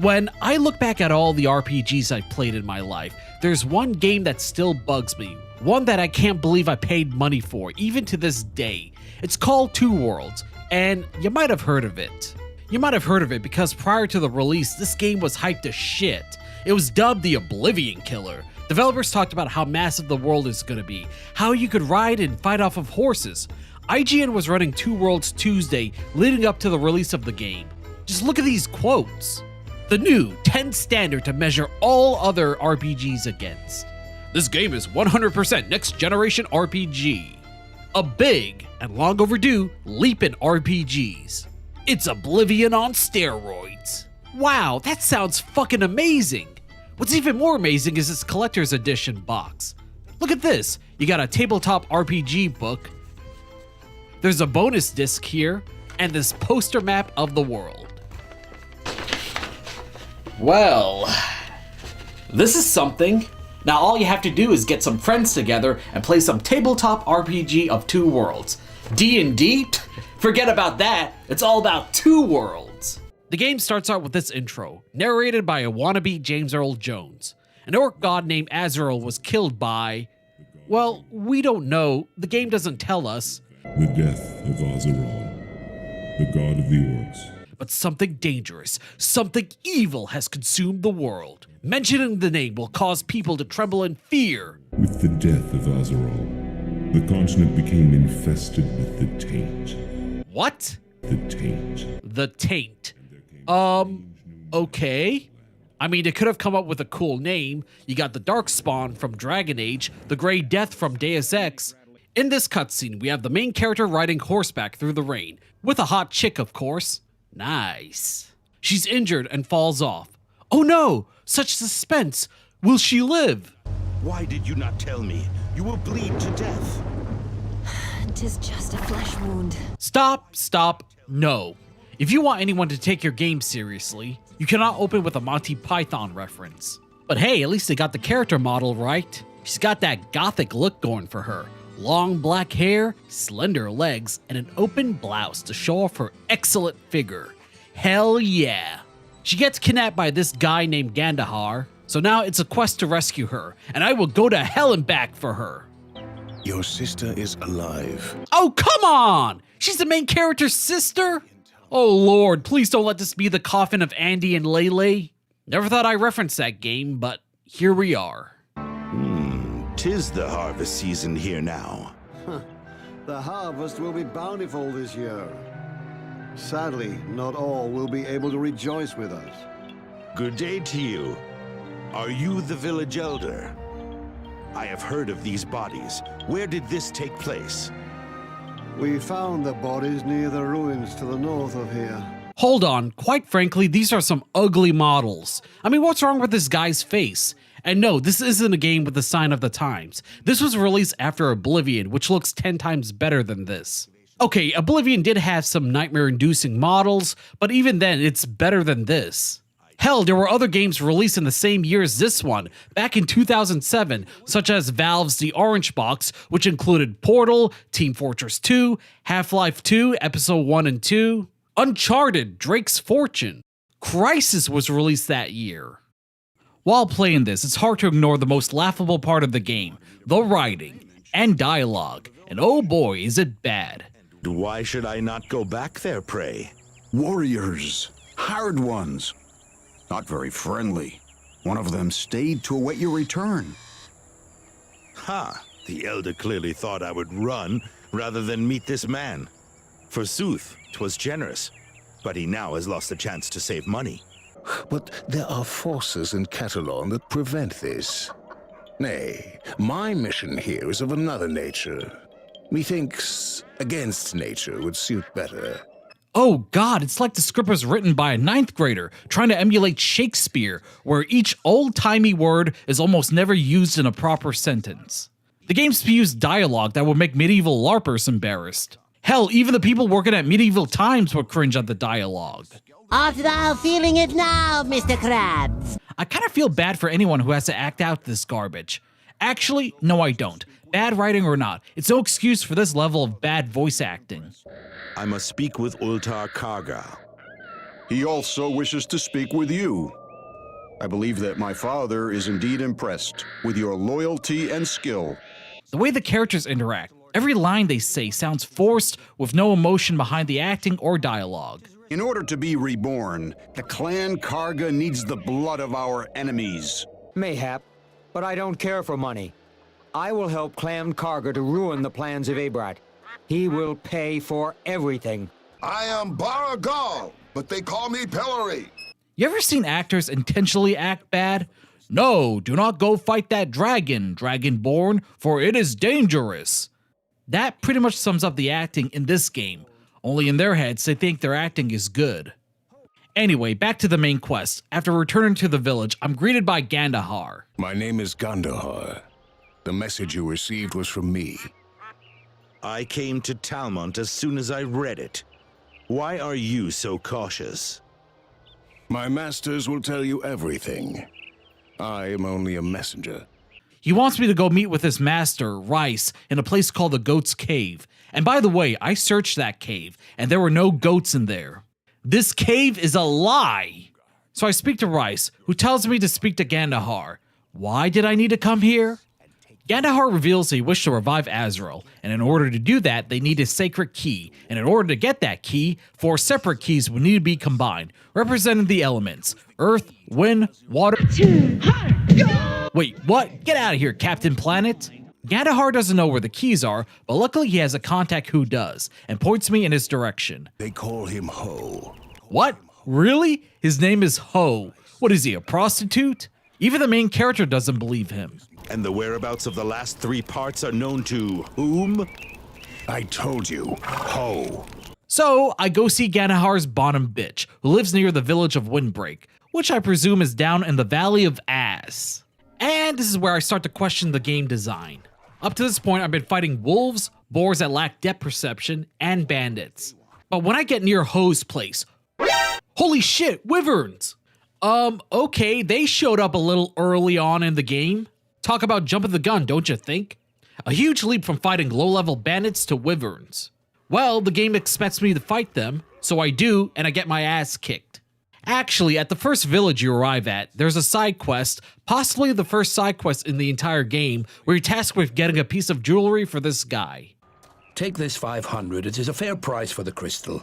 When I look back at all the RPGs I've played in my life, there's one game that still bugs me. One that I can't believe I paid money for, even to this day. It's called Two Worlds, and you might have heard of it. You might have heard of it because prior to the release, this game was hyped as shit. It was dubbed the Oblivion Killer. Developers talked about how massive the world is going to be, how you could ride and fight off of horses. IGN was running Two Worlds Tuesday leading up to the release of the game. Just look at these quotes. The new 10 standard to measure all other RPGs against. This game is 100% next generation RPG. A big and long overdue leap in RPGs. It's Oblivion on steroids. Wow, that sounds fucking amazing. What's even more amazing is this collector's edition box. Look at this. You got a tabletop RPG book. There's a bonus disc here and this poster map of the world. Well, this is something. Now all you have to do is get some friends together and play some tabletop RPG of Two Worlds. D&D? Forget about that. It's all about Two Worlds. The game starts out with this intro, narrated by a wannabe James Earl Jones. An orc god named Azrael was killed by... well, we don't know. The game doesn't tell us. The death of Azrael, the god of the orcs. But something dangerous, something evil has consumed the world. Mentioning the name will cause people to tremble in fear. With the death of Azrael, the continent became infested with the taint. What? The taint. The taint. Okay. I mean, it could have come up with a cool name. You got the Darkspawn from Dragon Age, the Grey Death from Deus Ex. In this cutscene, we have the main character riding horseback through the rain, with a hot chick, of course. Nice. She's injured and falls off. Oh no! Such suspense! Will she live? Why did you not tell me? You will bleed to death. 'Tis just a flesh wound. Stop, no. If you want anyone to take your game seriously, you cannot open with a Monty Python reference. But hey, at least they got the character model right. She's got that gothic look going for her. Long black hair, slender legs, and an open blouse to show off her excellent figure. Hell yeah. She gets kidnapped by this guy named Gandahar, so now it's a quest to rescue her, and I will go to hell and back for her. Your sister is alive. Oh, come on! She's the main character's sister? Oh lord, please don't let this be the coffin of Andy and Lele. Never thought I referenced that game, but here we are. 'Tis the harvest season here now. The harvest will be bountiful this year. Sadly, not all will be able to rejoice with us. Good day to you. Are you the village elder? I have heard of these bodies. Where did this take place? We found the bodies near the ruins to the north of here. Hold on, quite frankly, these are some ugly models. I mean, what's wrong with this guy's face? And no, this isn't a game with the sign of the times. This was released after Oblivion, which looks 10 times better than this. Okay, Oblivion did have some nightmare-inducing models, but even then, it's better than this. Hell, there were other games released in the same year as this one, back in 2007, such as Valve's The Orange Box, which included Portal, Team Fortress 2, Half-Life 2, Episode 1 and 2, Uncharted, Drake's Fortune. Crysis was released that year. While playing this, it's hard to ignore the most laughable part of the game, the writing and dialogue, and oh boy, is it bad. Why should I not go back there, pray? Warriors, hard ones, not very friendly. One of them stayed to await your return. Ha! The elder clearly thought I would run rather than meet this man. Forsooth, 'twas generous, but he now has lost the chance to save money. But there are forces in Catalan that prevent this. Nay, my mission here is of another nature. Methinks against nature would suit better. Oh god, it's like the script was written by a 9th grader trying to emulate Shakespeare, where each old-timey word is almost never used in a proper sentence. The game spews dialogue that would make medieval LARPers embarrassed. Hell, even the people working at Medieval Times would cringe at the dialogue. Art thou feeling it now, Mr. Krabs? I kind of feel bad for anyone who has to act out this garbage. Actually, no I don't. Bad writing or not, it's no excuse for this level of bad voice acting. I must speak with Ultar Karga. He also wishes to speak with you. I believe that my father is indeed impressed with your loyalty and skill. The way the characters interact, every line they say sounds forced with no emotion behind the acting or dialogue. In order to be reborn, the clan Karga needs the blood of our enemies. Mayhap, but I don't care for money. I will help Clan Karga to ruin the plans of Abrat. He will pay for everything. I am Baragal, but they call me Pillory. You ever seen actors intentionally act bad? No, do not go fight that dragon, Dragonborn, for it is dangerous. That pretty much sums up the acting in this game. Only in their heads, they think their acting is good. Anyway, back to the main quest. After returning to the village, I'm greeted by Gandahar. My name is Gandahar. The message you received was from me. I came to Talmont as soon as I read it. Why are you so cautious? My masters will tell you everything. I am only a messenger. He wants me to go meet with his master, Rice, in a place called the Goat's Cave. And by the way, I searched that cave, and there were no goats in there. This cave is a lie! So I speak to Rice, who tells me to speak to Gandahar. Why did I need to come here? Gandahar reveals he wished to revive Azrael, and in order to do that, they need a sacred key. And in order to get that key, 4 separate keys would need to be combined, representing the elements: earth, wind, water. Wait, what? Get out of here, Captain Planet! Gandahar doesn't know where the keys are, but luckily he has a contact who does, and points me in his direction. They call him Ho. What? Really? His name is Ho. What is he, a prostitute? Even the main character doesn't believe him. And the whereabouts of the last 3 parts are known to whom? I told you, Ho. So, I go see Gandahar's bottom bitch, who lives near the village of Windbreak, which I presume is down in the Valley of Ass. And this is where I start to question the game design. Up to this point, I've been fighting wolves, boars that lack depth perception, and bandits. But when I get near Ho's place, holy shit, wyverns! Okay, they showed up a little early on in the game. Talk about jumping the gun, don't you think? A huge leap from fighting low-level bandits to wyverns. Well, the game expects me to fight them, so I do, and I get my ass kicked. Actually, at the first village you arrive at, there's a side quest, possibly the first side quest in the entire game, where you're tasked with getting a piece of jewelry for this guy. Take this 500, it is a fair price for the crystal.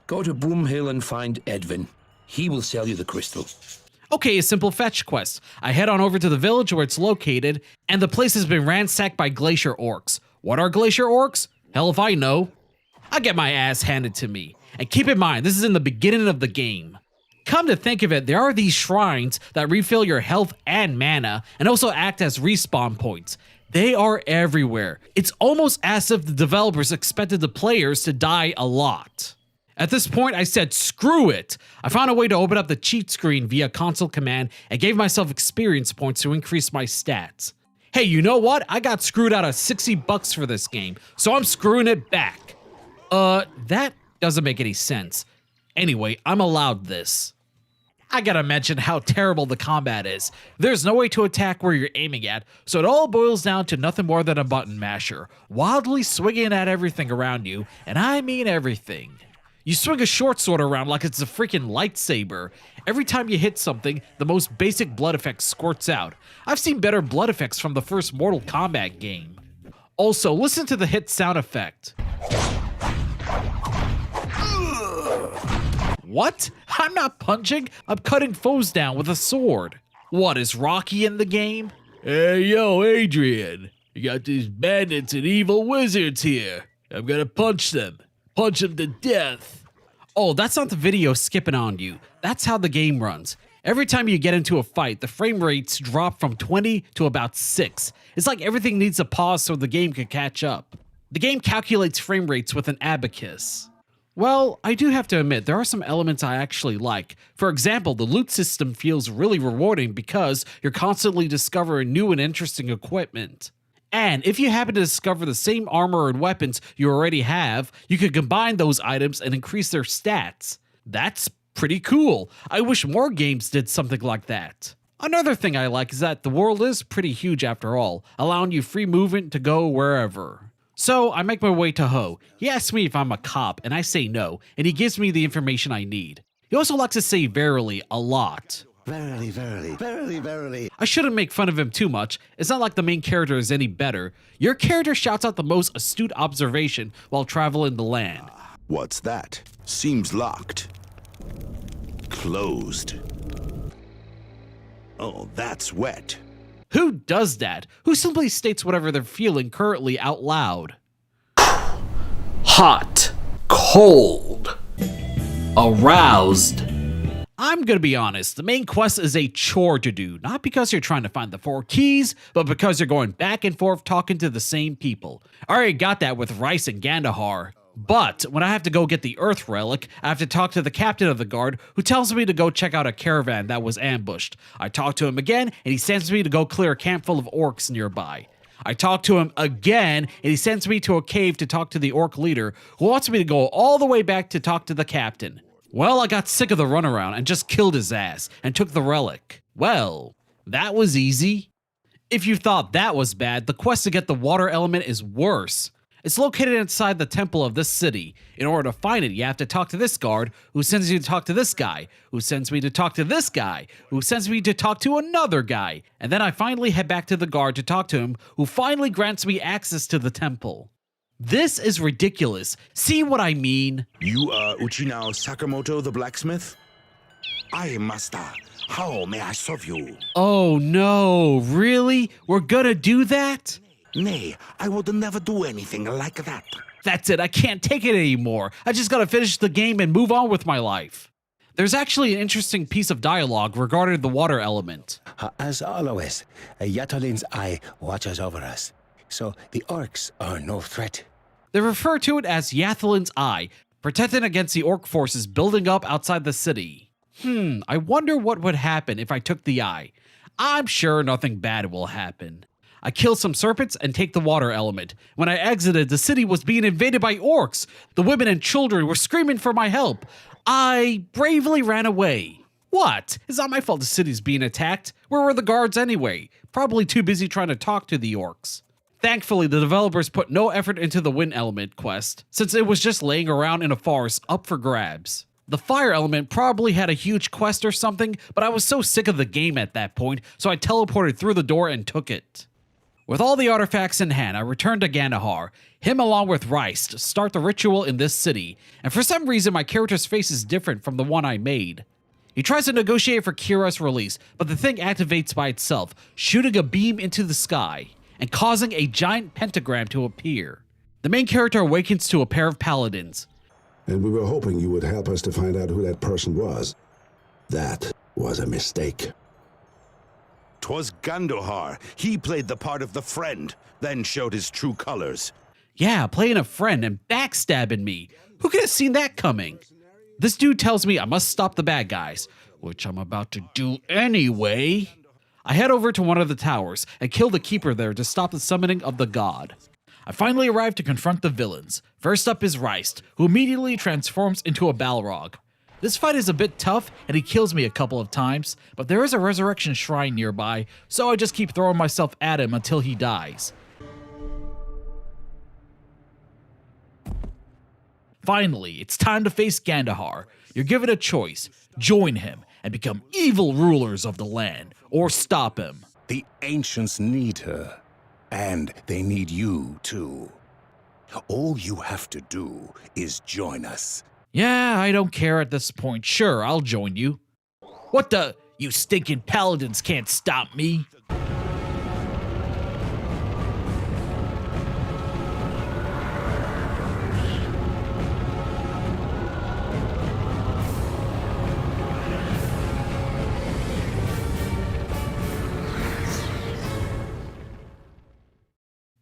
Go to Boom Hill and find Edwin. He will sell you the crystal. Okay, a simple fetch quest. I head on over to the village where it's located, and the place has been ransacked by glacier orcs. What are glacier orcs? Hell if I know. I get my ass handed to me. And keep in mind, this is in the beginning of the game. Come to think of it, there are these shrines that refill your health and mana, and also act as respawn points. They are everywhere. It's almost as if the developers expected the players to die a lot. At this point, I said, screw it. I found a way to open up the cheat screen via console command and gave myself experience points to increase my stats. Hey, you know what? I got screwed out of $60 for this game, so I'm screwing it back. That doesn't make any sense. Anyway, I'm allowed this. I gotta mention how terrible the combat is. There's no way to attack where you're aiming at, so it all boils down to nothing more than a button masher, wildly swinging at everything around you, and I mean everything. You swing a short sword around like it's a freaking lightsaber. Every time you hit something, the most basic blood effect squirts out. I've seen better blood effects from the first Mortal Kombat game. Also, listen to the hit sound effect. What? I'm not punching, I'm cutting foes down with a sword. What, is Rocky in the game? Hey yo, Adrian, you got these bandits and evil wizards here. I'm gonna punch them. Punch them to death. Oh, that's not the video skipping on you. That's how the game runs. Every time you get into a fight, the frame rates drop from 20 to about 6. It's like everything needs a pause so the game can catch up. The game calculates frame rates with an abacus. Well, I do have to admit, there are some elements I actually like. For example, the loot system feels really rewarding because you're constantly discovering new and interesting equipment. And if you happen to discover the same armor and weapons you already have, you can combine those items and increase their stats. That's pretty cool. I wish more games did something like that. Another thing I like is that the world is pretty huge after all, allowing you free movement to go wherever. So I make my way to Ho. He asks me if I'm a cop, and I say no, and he gives me the information I need. He also likes to say verily a lot. Verily, verily, verily, verily. I shouldn't make fun of him too much. It's not like the main character is any better. Your character shouts out the most astute observation while traveling the land. What's that? Seems locked. Closed. Oh, that's wet. Who does that? Who simply states whatever they're feeling currently out loud? Hot. Cold. Aroused. I'm gonna be honest, the main quest is a chore to do, not because you're trying to find the 4 keys, but because you're going back and forth talking to the same people. I already got that with Rice and Gandahar. But when I have to go get the Earth Relic, I have to talk to the captain of the guard, who tells me to go check out a caravan that was ambushed. I talk to him again, and he sends me to go clear a camp full of orcs nearby. I talk to him again, and he sends me to a cave to talk to the orc leader, who wants me to go all the way back to talk to the captain. Well, I got sick of the runaround and just killed his ass, and took the relic. Well, that was easy. If you thought that was bad, the quest to get the water element is worse. It's located inside the temple of this city. In order to find it, you have to talk to this guard, who sends you to talk to this guy, who sends me to talk to this guy, who sends me to talk to another guy. And then I finally head back to the guard to talk to him, who finally grants me access to the temple. This is ridiculous. See what I mean? You are Uchinao Sakamoto the blacksmith? Aye, master. How may I serve you? Oh no, really? We're gonna do that? Nay, I would never do anything like that. That's it, I can't take it anymore. I just gotta finish the game and move on with my life. There's actually an interesting piece of dialogue regarding the water element. As always, Yatolin's eye watches over us, so the orcs are no threat. They refer to it as Yathalin's Eye, protecting against the orc forces building up outside the city. I wonder what would happen if I took the eye. I'm sure nothing bad will happen. I kill some serpents and take the water element. When I exited, the city was being invaded by orcs. The women and children were screaming for my help. I bravely ran away. What? It's not my fault the city's being attacked. Where were the guards anyway? Probably too busy trying to talk to the orcs. Thankfully, the developers put no effort into the wind element quest, since it was just laying around in a forest up for grabs. The fire element probably had a huge quest or something, but I was so sick of the game at that point, so I teleported through the door and took it. With all the artifacts in hand, I returned to Gandahar, him along with Rice, to start the ritual in this city, and for some reason my character's face is different from the one I made. He tries to negotiate for Kira's release, but the thing activates by itself, shooting a beam into the sky, and causing a giant pentagram to appear. The main character awakens to a pair of paladins. And we were hoping you would help us to find out who that person was. That was a mistake. 'Twas Gandahar. He played the part of the friend, then showed his true colors. Yeah, playing a friend and backstabbing me. Who could have seen that coming? This dude tells me I must stop the bad guys, which I'm about to do anyway. I head over to one of the towers and kill the keeper there to stop the summoning of the god. I finally arrive to confront the villains. First up is Rice, who immediately transforms into a Balrog. This fight is a bit tough, and he kills me a couple of times, but there is a resurrection shrine nearby, so I just keep throwing myself at him until he dies. Finally, it's time to face Gandahar. You're given a choice. Join him and become evil rulers of the land, or stop him. The ancients need her, and they need you too. All you have to do is join us. Yeah, I don't care at this point. Sure, I'll join you. What the? You stinking paladins can't stop me.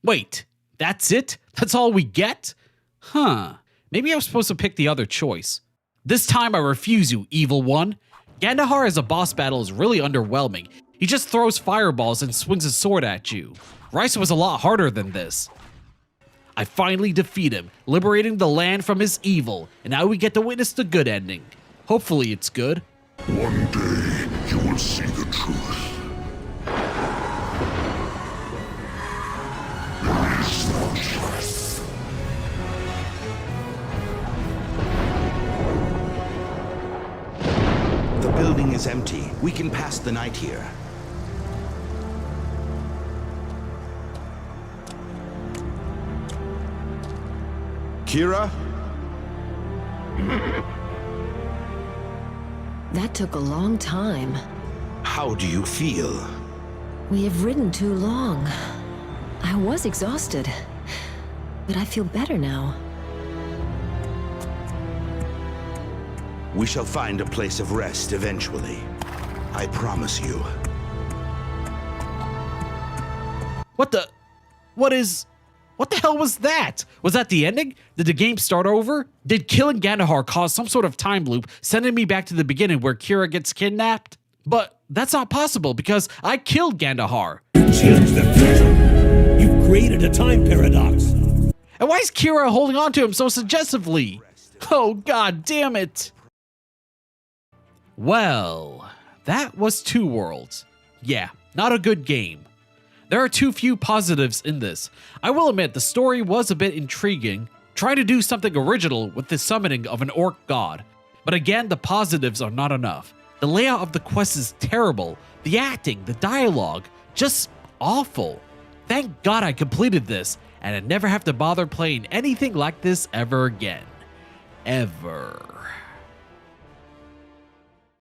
Wait, that's it? That's all we get? Huh. Maybe I was supposed to pick the other choice. This time I refuse, you evil one. Gandahar as a boss battle is really underwhelming. He just throws fireballs and swings his sword at you. Rice was a lot harder than this. I finally defeat him, liberating the land from his evil, and now we get to witness the good ending. Hopefully it's good. One day, you will see the truth. There is no truth. is empty. We can pass the night here. Kira? That took a long time. How do you feel? We have ridden too long. I was exhausted, but I feel better now. We shall find a place of rest eventually. I promise you. What the hell was that? Was that the ending? Did the game start over? Did killing Gandahar cause some sort of time loop, sending me back to the beginning where Kira gets kidnapped? But that's not possible because I killed Gandahar. You changed the future. You've created a time paradox. And why is Kira holding on to him so suggestively? Oh, god damn it. Well, that was Two Worlds. Yeah, not a good game. There are too few positives in this. I will admit the story was a bit intriguing, trying to do something original with the summoning of an orc god. But again, the positives are not enough. The layout of the quest is terrible. The acting, the dialogue, just awful. Thank God I completed this, and I never have to bother playing anything like this ever again. Ever.